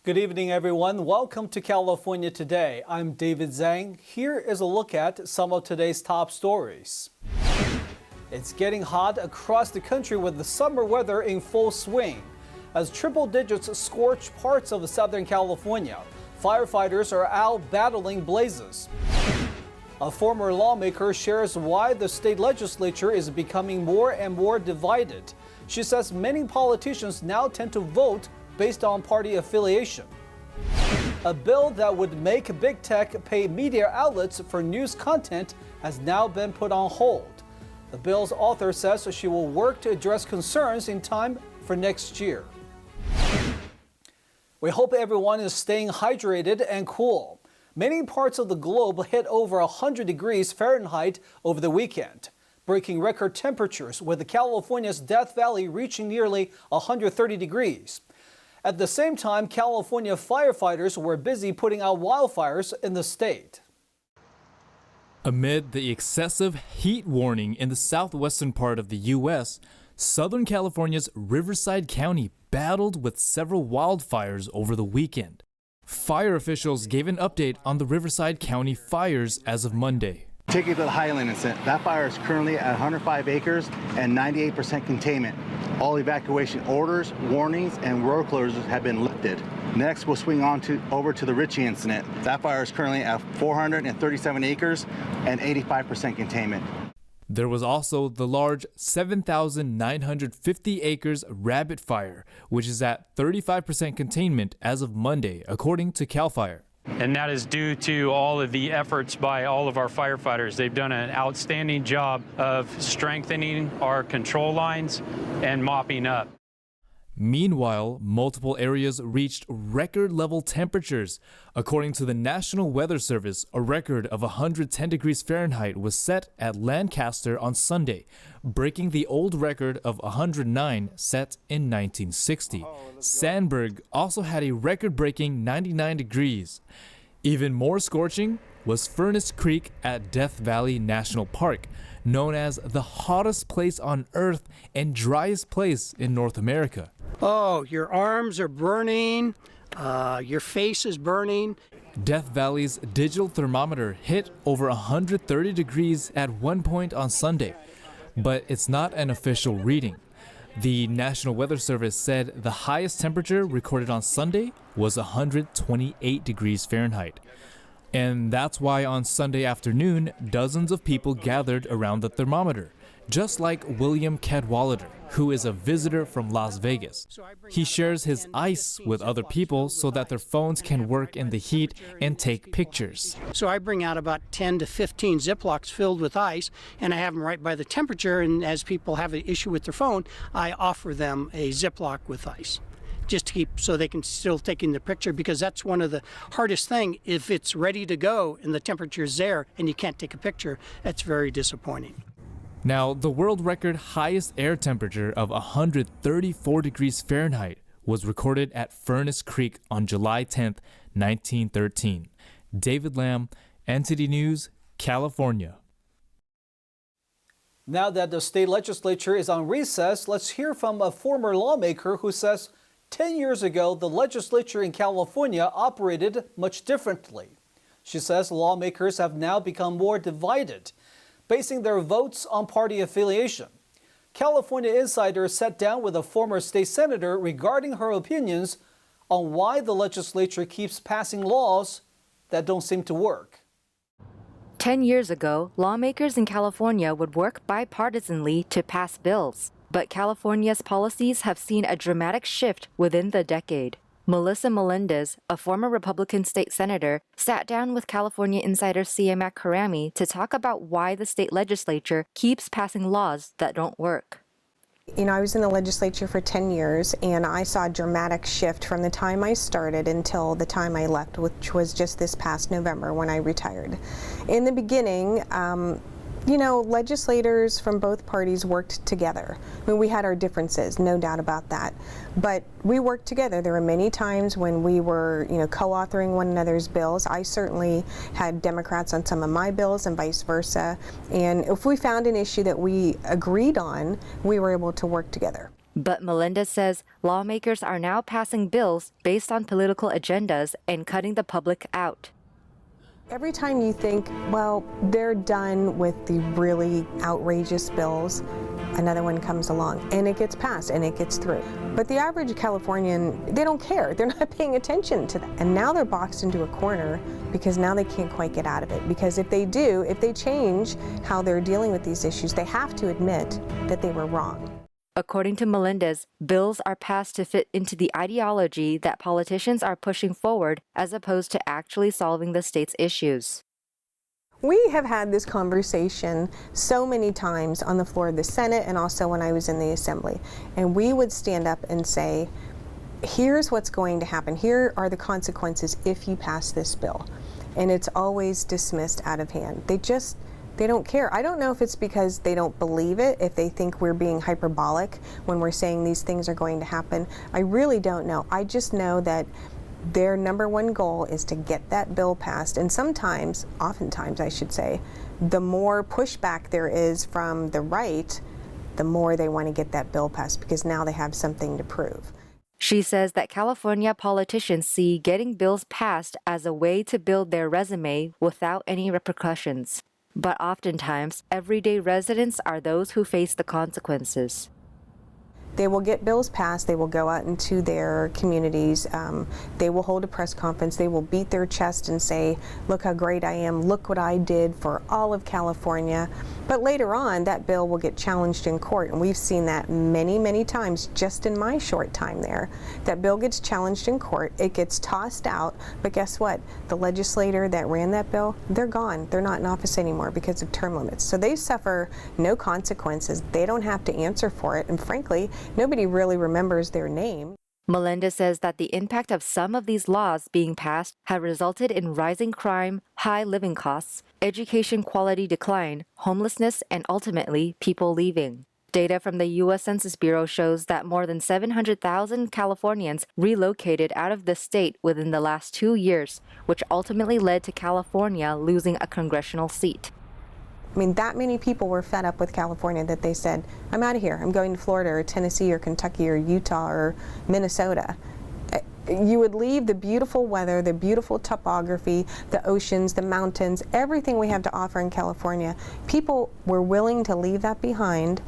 Good evening, everyone. Welcome to California Today. I'm David Zhang. Here is a look at some of today's top stories. It's getting hot across the country with the summer weather in full swing. As triple digits scorch parts of Southern California, firefighters are out battling blazes. A former lawmaker shares why the state legislature is becoming more and more divided. She says many politicians now tend to vote based on party affiliation. A bill that would make big tech pay media outlets for news content has now been put on hold. The bill's author says she will work to address concerns in time for next year. We hope everyone is staying hydrated and cool. Many parts of the globe hit over 100 degrees Fahrenheit over the weekend, breaking record temperatures with California's Death Valley reaching nearly 130 degrees. At the same time, California firefighters were busy putting out wildfires in the state. Amid the excessive heat warning in the southwestern part of the U.S., Southern California's Riverside County battled with several wildfires over the weekend. Fire officials gave an update on the Riverside County fires as of Monday. Take it to the Highland incident. That fire is currently at 105 acres and 98% containment. All evacuation orders, warnings, and road closures have been lifted. Next, we'll swing on over to the Ritchie incident. That fire is currently at 437 acres and 85% containment. There was also the large 7,950 acres Rabbit Fire, which is at 35% containment as of Monday, according to CAL FIRE. And that is due to all of the efforts by all of our firefighters. They've done an outstanding job of strengthening our control lines and mopping up. Meanwhile, multiple areas reached record-level temperatures. According to the National Weather Service, a record of 110 degrees Fahrenheit was set at Lancaster on Sunday, breaking the old record of 109 set in 1960. Sandburg also had a record-breaking 99 degrees. Even more scorching was Furnace Creek at Death Valley National Park, known as the hottest place on Earth and driest place in North America. Oh, your arms are burning, your face is burning. Death Valley's digital thermometer hit over 130 degrees at one point on Sunday, but it's not an official reading. The National Weather Service said the highest temperature recorded on Sunday was 128 degrees Fahrenheit. And that's why on Sunday afternoon, dozens of people gathered around the thermometer, just like William Cadwallader, who is a visitor from Las Vegas. He shares his ice with other people so that their phones can work in the heat and take pictures. So I bring out about 10 to 15 Ziplocs filled with ice, and I have them right by the temperature, and as people have an issue with their phone, I offer them a Ziploc with ice, just to keep so they can still take in the picture, because that's one of the hardest thing. If it's ready to go and the temperature is there and you can't take a picture, that's very disappointing. Now, the world record highest air temperature of 134 degrees Fahrenheit was recorded at Furnace Creek on July 10, 1913. David Lamb, NTD News, California. Now that the state legislature is on recess, let's hear from a former lawmaker who says 10 years ago, the legislature in California operated much differently. She says lawmakers have now become more divided, basing their votes on party affiliation. California Insider sat down with a former state senator regarding her opinions on why the legislature keeps passing laws that don't seem to work. 10 years ago, lawmakers in California would work bipartisanly to pass bills. But California's policies have seen a dramatic shift within the decade. Melissa Melendez, a former Republican state senator, sat down with California Insider CMAC Karami to talk about why the state legislature keeps passing laws that don't work. You know, I was in the legislature for 10 years, and I saw a dramatic shift from the time I started until the time I left, which was just this past November when I retired. In the beginning, you know, legislators from both parties worked together. I mean, we had our differences, no doubt about that, but we worked together. There were many times when we were, you know, co-authoring one another's bills. I certainly had Democrats on some of my bills and vice versa. And if we found an issue that we agreed on, we were able to work together. But Melendez says lawmakers are now passing bills based on political agendas and cutting the public out. Every time you think, well, they're done with the really outrageous bills, another one comes along and it gets passed and it gets through. But the average Californian, they don't care. They're not paying attention to that. And now they're boxed into a corner because now they can't quite get out of it. Because if they do, if they change how they're dealing with these issues, they have to admit that they were wrong. According to Melendez, bills are passed to fit into the ideology that politicians are pushing forward as opposed to actually solving the state's issues. We have had this conversation so many times on the floor of the Senate and also when I was in the Assembly. And we would stand up and say, here's what's going to happen. Here are the consequences if you pass this bill. And it's always dismissed out of hand. They don't care. I don't know if it's because they don't believe it, if they think we're being hyperbolic when we're saying these things are going to happen. I really don't know. I just know that their number one goal is to get that bill passed. And sometimes, oftentimes I should say, the more pushback there is from the right, the more they want to get that bill passed because now they have something to prove. She says that California politicians see getting bills passed as a way to build their resume without any repercussions. But oftentimes, everyday residents are those who face the consequences. They will get bills passed, they will go out into their communities, they will hold a press conference, they will beat their chest and say, look how great I am, look what I did for all of California. But later on, that bill will get challenged in court, and we've seen that many, many times just in my short time there. That bill gets challenged in court, it gets tossed out, but guess what? The legislator that ran that bill, they're gone. They're not in office anymore because of term limits. So they suffer no consequences. They don't have to answer for it, and frankly, nobody really remembers their name. Melendez says that the impact of some of these laws being passed have resulted in rising crime, high living costs, education quality decline, homelessness, and ultimately people leaving. Data from the U.S. Census Bureau shows that more than 700,000 Californians relocated out of the state within the last 2 years, which ultimately led to California losing a congressional seat. I mean, that many people were fed up with California that they said, I'm out of here. I'm going to Florida or Tennessee or Kentucky or Utah or Minnesota. You would leave the beautiful weather, the beautiful topography, the oceans, the mountains, everything we have to offer in California. People were willing to leave that behind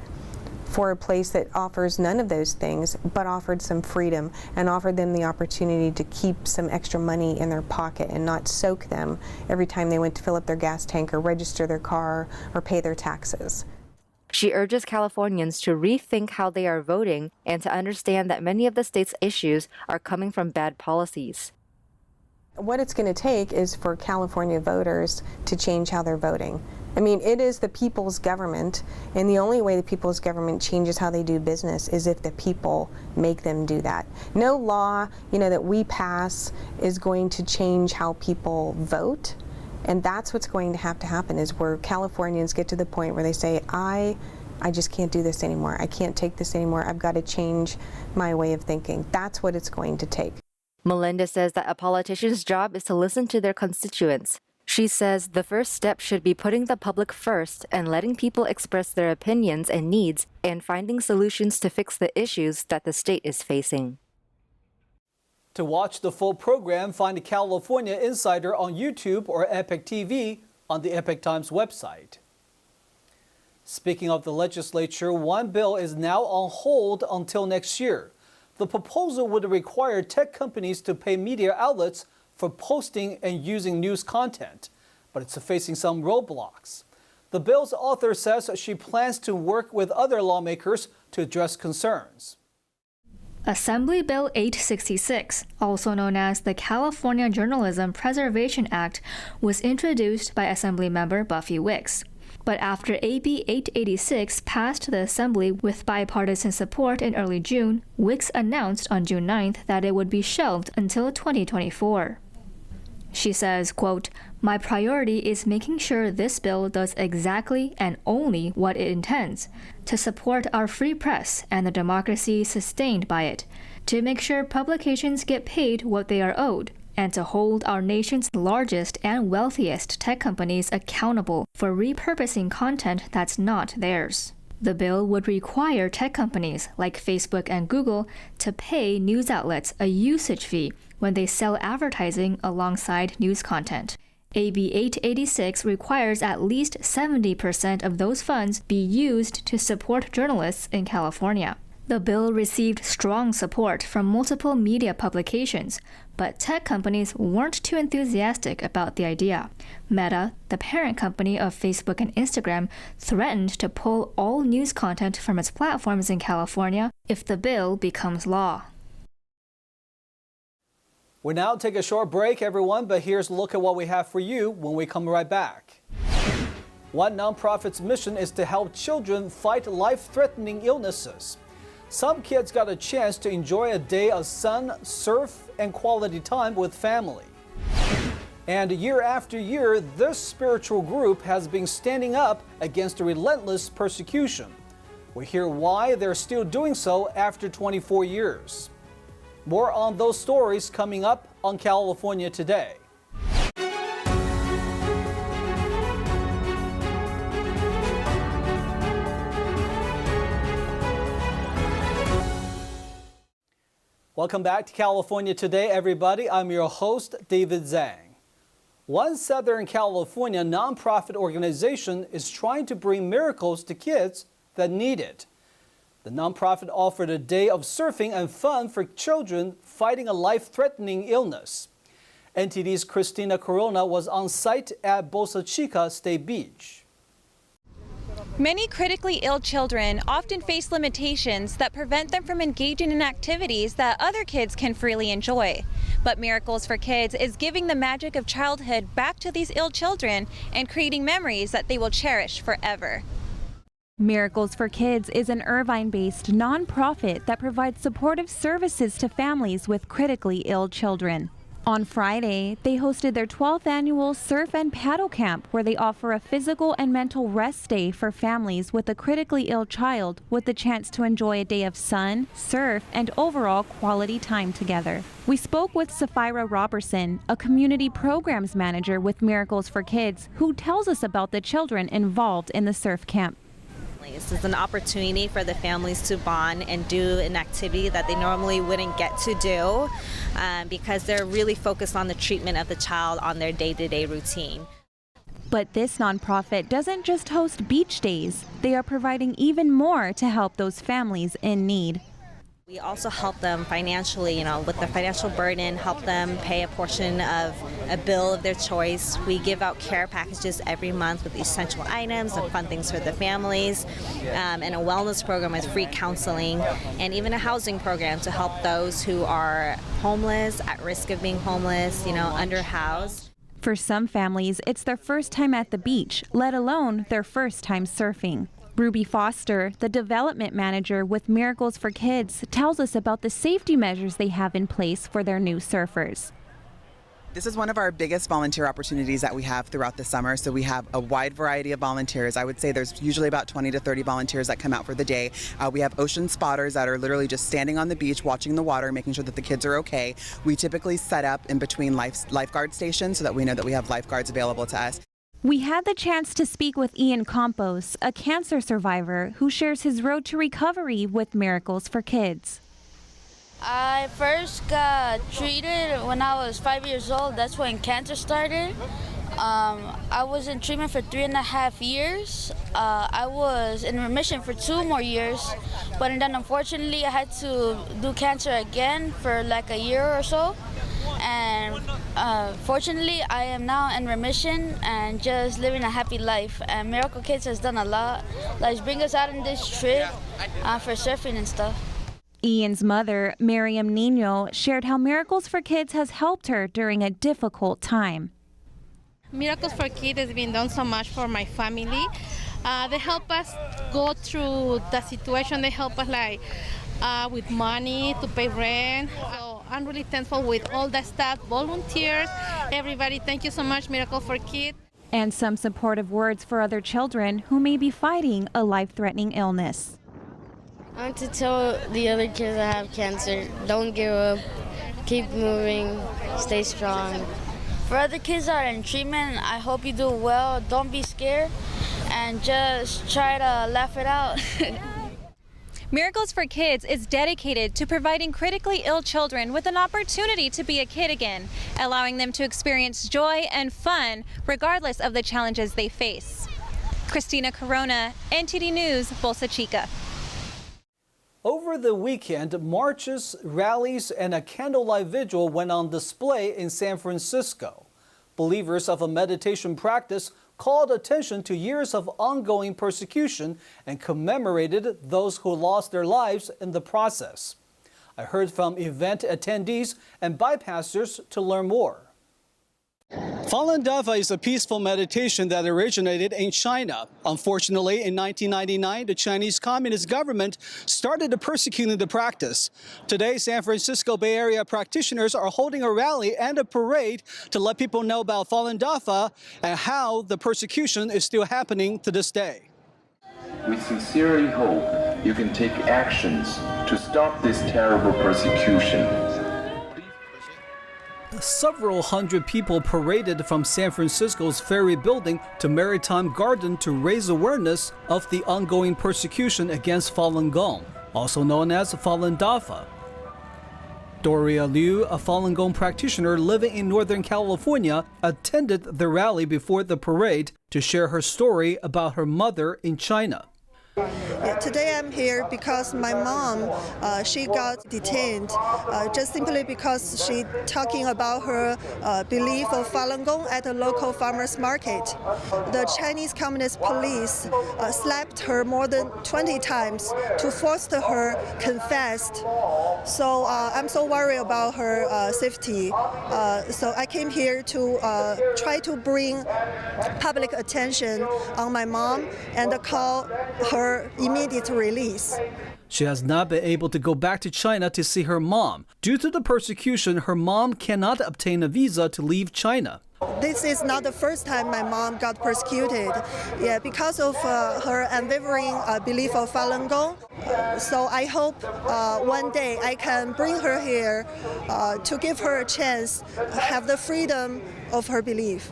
for a place that offers none of those things, but offered some freedom and offered them the opportunity to keep some extra money in their pocket and not soak them every time they went to fill up their gas tank or register their car or pay their taxes. She urges Californians to rethink how they are voting and to understand that many of the state's issues are coming from bad policies. What it's going to take is for California voters to change how they're voting. I mean, it is the people's government, and the only way the people's government changes how they do business is if the people make them do that. No law, that we pass is going to change how people vote, and that's what's going to happen is where Californians get to the point where they say, I just can't do this anymore. I can't take this anymore. I've got to change my way of thinking. That's what it's going to take. Melendez says that a politician's job is to listen to their constituents. She says the first step should be putting the public first and letting people express their opinions and needs and finding solutions to fix the issues that the state is facing. To watch the full program, find a California Insider on YouTube or Epic TV on the Epic Times website. Speaking of the legislature, one bill is now on hold until next year. The proposal would require tech companies to pay media outlets for posting and using news content, but it's facing some roadblocks. The bill's author says she plans to work with other lawmakers to address concerns. Assembly Bill 866, also known as the California Journalism Preservation Act, was introduced by Assemblymember Buffy Wicks. But after AB 886 passed the Assembly with bipartisan support in early June, Wicks announced on June 9th that it would be shelved until 2024. She says, quote, "My priority is making sure this bill does exactly and only what it intends, to support our free press and the democracy sustained by it, to make sure publications get paid what they are owed, and to hold our nation's largest and wealthiest tech companies accountable for repurposing content that's not theirs." The bill would require tech companies like Facebook and Google to pay news outlets a usage fee when they sell advertising alongside news content. AB 886 requires at least 70% of those funds be used to support journalists in California. The bill received strong support from multiple media publications, but tech companies weren't too enthusiastic about the idea. Meta, the parent company of Facebook and Instagram, threatened to pull all news content from its platforms in California if the bill becomes law. We'll now take a short break, everyone, but here's a look at what we have for you when we come right back. One nonprofit's mission is to help children fight life-threatening illnesses. Some kids got a chance to enjoy a day of sun, surf, and quality time with family. And year after year, this spiritual group has been standing up against relentless persecution. We hear why they're still doing so after 24 years. More on those stories coming up on California Today. Welcome back to California Today, everybody. I'm your host, David Zhang. One Southern California nonprofit organization is trying to bring miracles to kids that need it. The nonprofit offered a day of surfing and fun for children fighting a life-threatening illness. NTD's Christina Corona was on site at Boca Chica State Beach. Many critically ill children often face limitations that prevent them from engaging in activities that other kids can freely enjoy. But Miracles for Kids is giving the magic of childhood back to these ill children and creating memories that they will cherish forever. Miracles for Kids is an Irvine-based nonprofit that provides supportive services to families with critically ill children. On Friday, they hosted their 12th annual Surf and Paddle Camp, where they offer a physical and mental rest day for families with a critically ill child with the chance to enjoy a day of sun, surf, and overall quality time together. We spoke with Sapphira Robertson, a community programs manager with Miracles for Kids, who tells us about the children involved in the surf camp. This is an opportunity for the families to bond and do an activity that they normally wouldn't get to do because they're really focused on the treatment of the child on their day-to-day routine. But this nonprofit doesn't just host beach days. They are providing even more to help those families in need. We also help them financially, with the financial burden, help them pay a portion of a bill of their choice. We give out care packages every month with essential items and fun things for the families, and a wellness program with free counseling, and even a housing program to help those who are homeless, at risk of being homeless, underhoused. For some families, it's their first time at the beach, let alone their first time surfing. Ruby Foster, the development manager with Miracles for Kids, tells us about the safety measures they have in place for their new surfers. This is one of our biggest volunteer opportunities that we have throughout the summer. So we have a wide variety of volunteers. I would say there's usually about 20 to 30 volunteers that come out for the day. We have ocean spotters that are literally just standing on the beach, watching the water, making sure that the kids are okay. We typically set up in between lifeguard stations so that we know that we have lifeguards available to us. We had the chance to speak with Ian Campos, a cancer survivor who shares his road to recovery with Miracles for Kids. I first got treated when I was 5 years old. That's when cancer started. I was in treatment for 3.5 years. I was in remission for 2 more years, but then unfortunately I had to do cancer again for like a year or so. And fortunately, I am now in remission and just living a happy life. And Miracle Kids has done a lot, like bring us out on this trip for surfing and stuff. Ian's mother, Miriam Nino, shared how Miracles for Kids has helped her during a difficult time. Miracles for Kids has been done so much for my family. They help us go through the situation. They help us with money to pay rent. So I'm really thankful with all the staff, volunteers, everybody. Thank you so much, Miracle for Kids. And some supportive words for other children who may be fighting a life-threatening illness. I want to tell the other kids that have cancer, don't give up, keep moving, stay strong. For other kids that are in treatment, I hope you do well. Don't be scared. and just try to laugh it out. Miracles for Kids is dedicated to providing critically ill children with an opportunity to be a kid again, allowing them to experience joy and fun regardless of the challenges they face. Christina Corona, NTD News, Bolsa Chica. Over the weekend, marches, rallies, and a candlelight vigil went on display in San Francisco. Believers of a meditation practice called attention to years of ongoing persecution and commemorated those who lost their lives in the process. I heard from event attendees and bypassers to learn more. Falun Dafa is a peaceful meditation that originated in China. Unfortunately, in 1999, the Chinese Communist government started persecuting the practice. Today, San Francisco Bay Area practitioners are holding a rally and a parade to let people know about Falun Dafa and how the persecution is still happening to this day. We sincerely hope you can take actions to stop this terrible persecution. Several hundred people paraded from San Francisco's Ferry Building to Maritime Garden to raise awareness of the ongoing persecution against Falun Gong, also known as Falun Dafa. Doria Liu, a Falun Gong practitioner living in Northern California, attended the rally before the parade to share her story about her mother in China. Today I'm here because my mom, she got detained just simply because she talking about her belief of Falun Gong at a local farmers market. The Chinese Communist police slapped her more than 20 times to force her confess. So I'm so worried about her safety. So I came here to try to bring public attention on my mom and call her immediate release. She has not been able to go back to China to see her mom. Due to the persecution, her mom cannot obtain a visa to leave China. This is not the first time my mom got persecuted. Because of her unwavering belief of Falun Gong. So I hope one day I can bring her here to give her a chance, have the freedom of her belief.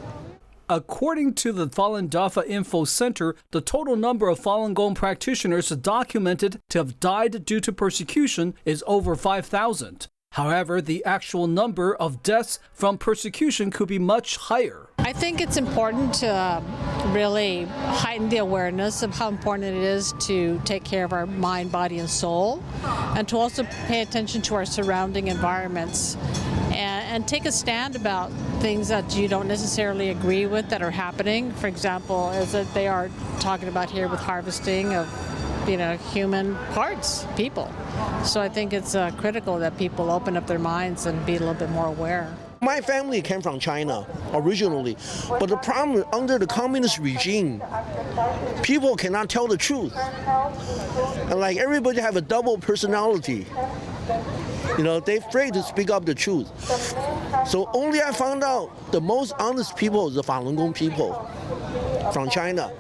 According to the Falun Dafa Info Center, the total number of Falun Gong practitioners documented to have died due to persecution is over 5,000. However, the actual number of deaths from persecution could be much higher. I think it's important to really heighten the awareness of how important it is to take care of our mind, body, and soul, and to also pay attention to our surrounding environments and take a stand about things that you don't necessarily agree with that are happening. For example, as they are talking about here with harvesting of human parts, people. So I think it's critical that people open up their minds and be a little bit more aware. My family came from China originally, but the problem under the communist regime, people cannot tell the truth. And like everybody have a double personality. They're afraid to speak up the truth. So only I found out the most honest people is the Falun Gong people from China.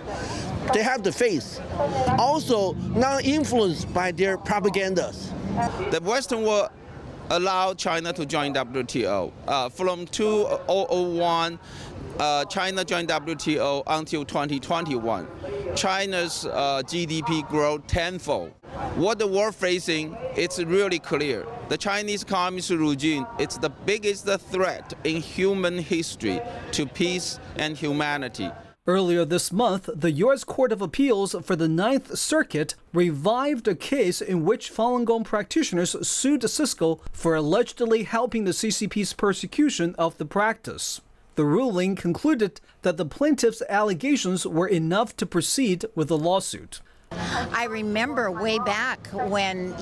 They have the faith. Also, not influenced by their propagandas. The Western world allowed China to join WTO. From 2001, China joined WTO until 2021. China's GDP grew tenfold. What the world facing, it's really clear. The Chinese Communist regime is the biggest threat in human history to peace and humanity. Earlier this month, the U.S. Court of Appeals for the Ninth Circuit revived a case in which Falun Gong practitioners sued Cisco for allegedly helping the CCP's persecution of the practice. The ruling concluded that the plaintiff's allegations were enough to proceed with the lawsuit. I remember way back when,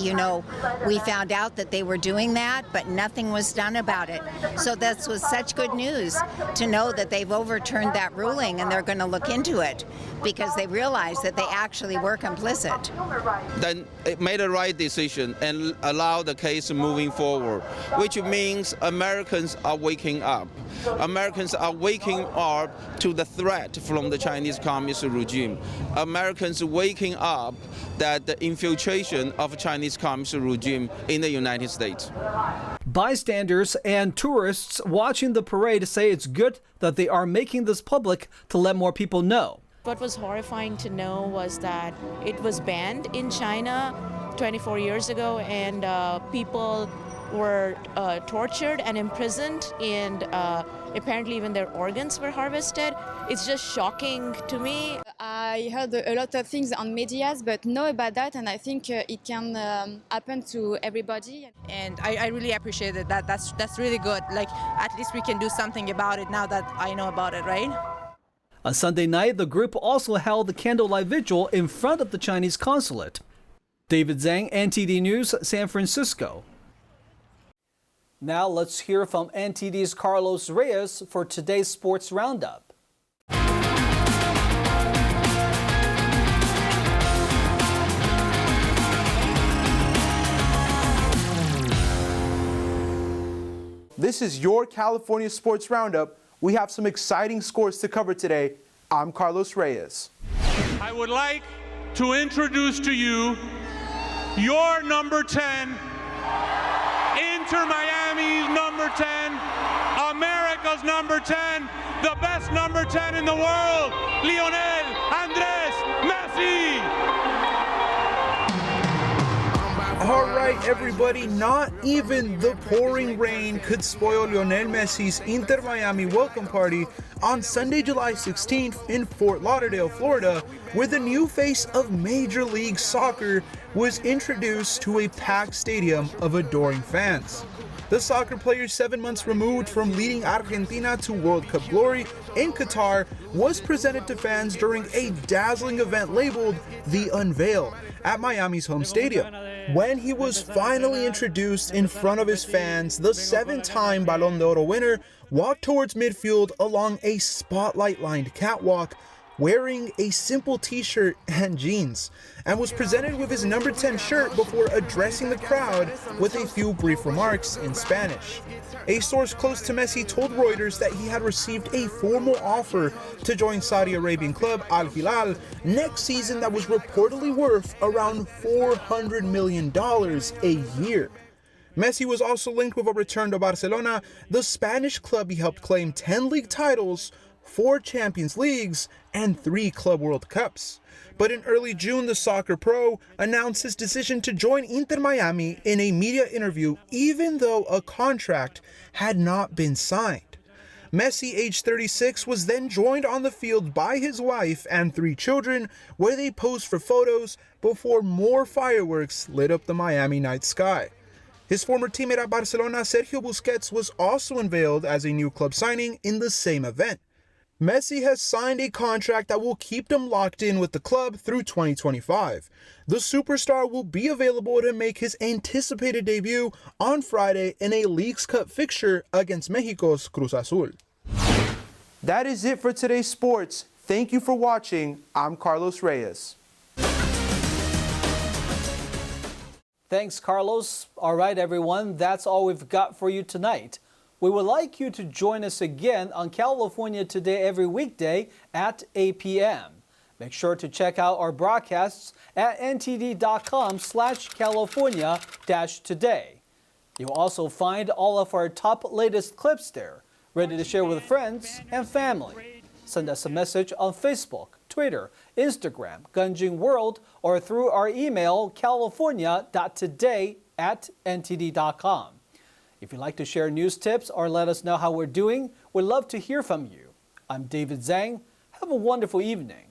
we found out that they were doing that, but nothing was done about it. So this was such good news to know that they've overturned that ruling and they're going to look into it because they realize that they actually were complicit. Then it made a right decision and allowed the case moving forward, which means Americans are waking up. Americans are waking up to the threat from the Chinese Communist regime. Americans waking up that the infiltration of Chinese Communist regime in the United States. Bystanders and tourists watching the parade say it's good that they are making this public to let more people know. What was horrifying to know was that it was banned in China 24 years ago, and people were tortured and imprisoned, and apparently even their organs were harvested. It's just shocking to me. I heard a lot of things on medias, but know about that, and I think it can happen to everybody. And I really appreciate it. That's really good. Like, at least we can do something about it now that I know about it, right? On Sunday night, the group also held the candlelight vigil in front of the Chinese consulate. David Zhang, NTD News, San Francisco. Now let's hear from NTD's Carlos Reyes for today's sports roundup. This is your California Sports Roundup. We have some exciting scores to cover today. I'm Carlos Reyes. I would like to introduce to you your number 10, Inter Miami's number 10, America's number 10, the best number 10 in the world, Lionel Andres Messi. All right, everybody, not even the pouring rain could spoil Lionel Messi's Inter Miami welcome party on Sunday, July 16th in Fort Lauderdale, Florida, where the new face of Major League Soccer was introduced to a packed stadium of adoring fans. The soccer player, 7 months removed from leading Argentina to World Cup glory in Qatar, was presented to fans during a dazzling event labeled The Unveiled at Miami's home stadium. When he was finally introduced in front of his fans, the 7-time Ballon d'Oro winner walked towards midfield along a spotlight-lined catwalk, wearing a simple t-shirt and jeans, and was presented with his number 10 shirt before addressing the crowd with a few brief remarks in Spanish. A source close to Messi told Reuters that he had received a formal offer to join Saudi Arabian club Al Hilal next season that was reportedly worth around $400 million a year. Messi was also linked with a return to Barcelona, the Spanish club he helped claim 10 league titles, 4 Champions Leagues, and 3 Club World Cups. But in early June, the soccer pro announced his decision to join Inter Miami in a media interview, even though a contract had not been signed. Messi, age 36, was then joined on the field by his wife and 3 children, where they posed for photos before more fireworks lit up the Miami night sky. His former teammate at Barcelona, Sergio Busquets, was also unveiled as a new club signing in the same event. Messi has signed a contract that will keep him locked in with the club through 2025. The superstar will be available to make his anticipated debut on Friday in a Leagues Cup fixture against Mexico's Cruz Azul. That is it for today's sports. Thank you for watching. I'm Carlos Reyes. Thanks, Carlos. All right, everyone, that's all we've got for you tonight. We would like you to join us again on California Today every weekday at 8 p.m. Make sure to check out our broadcasts at ntd.com/California-today. You'll also find all of our top latest clips there, ready to share with friends and family. Send us a message on Facebook, Twitter, Instagram, Gunjing World, or through our email, california.today@ntd.com. If you'd like to share news tips or let us know how we're doing, we'd love to hear from you. I'm David Zhang. Have a wonderful evening.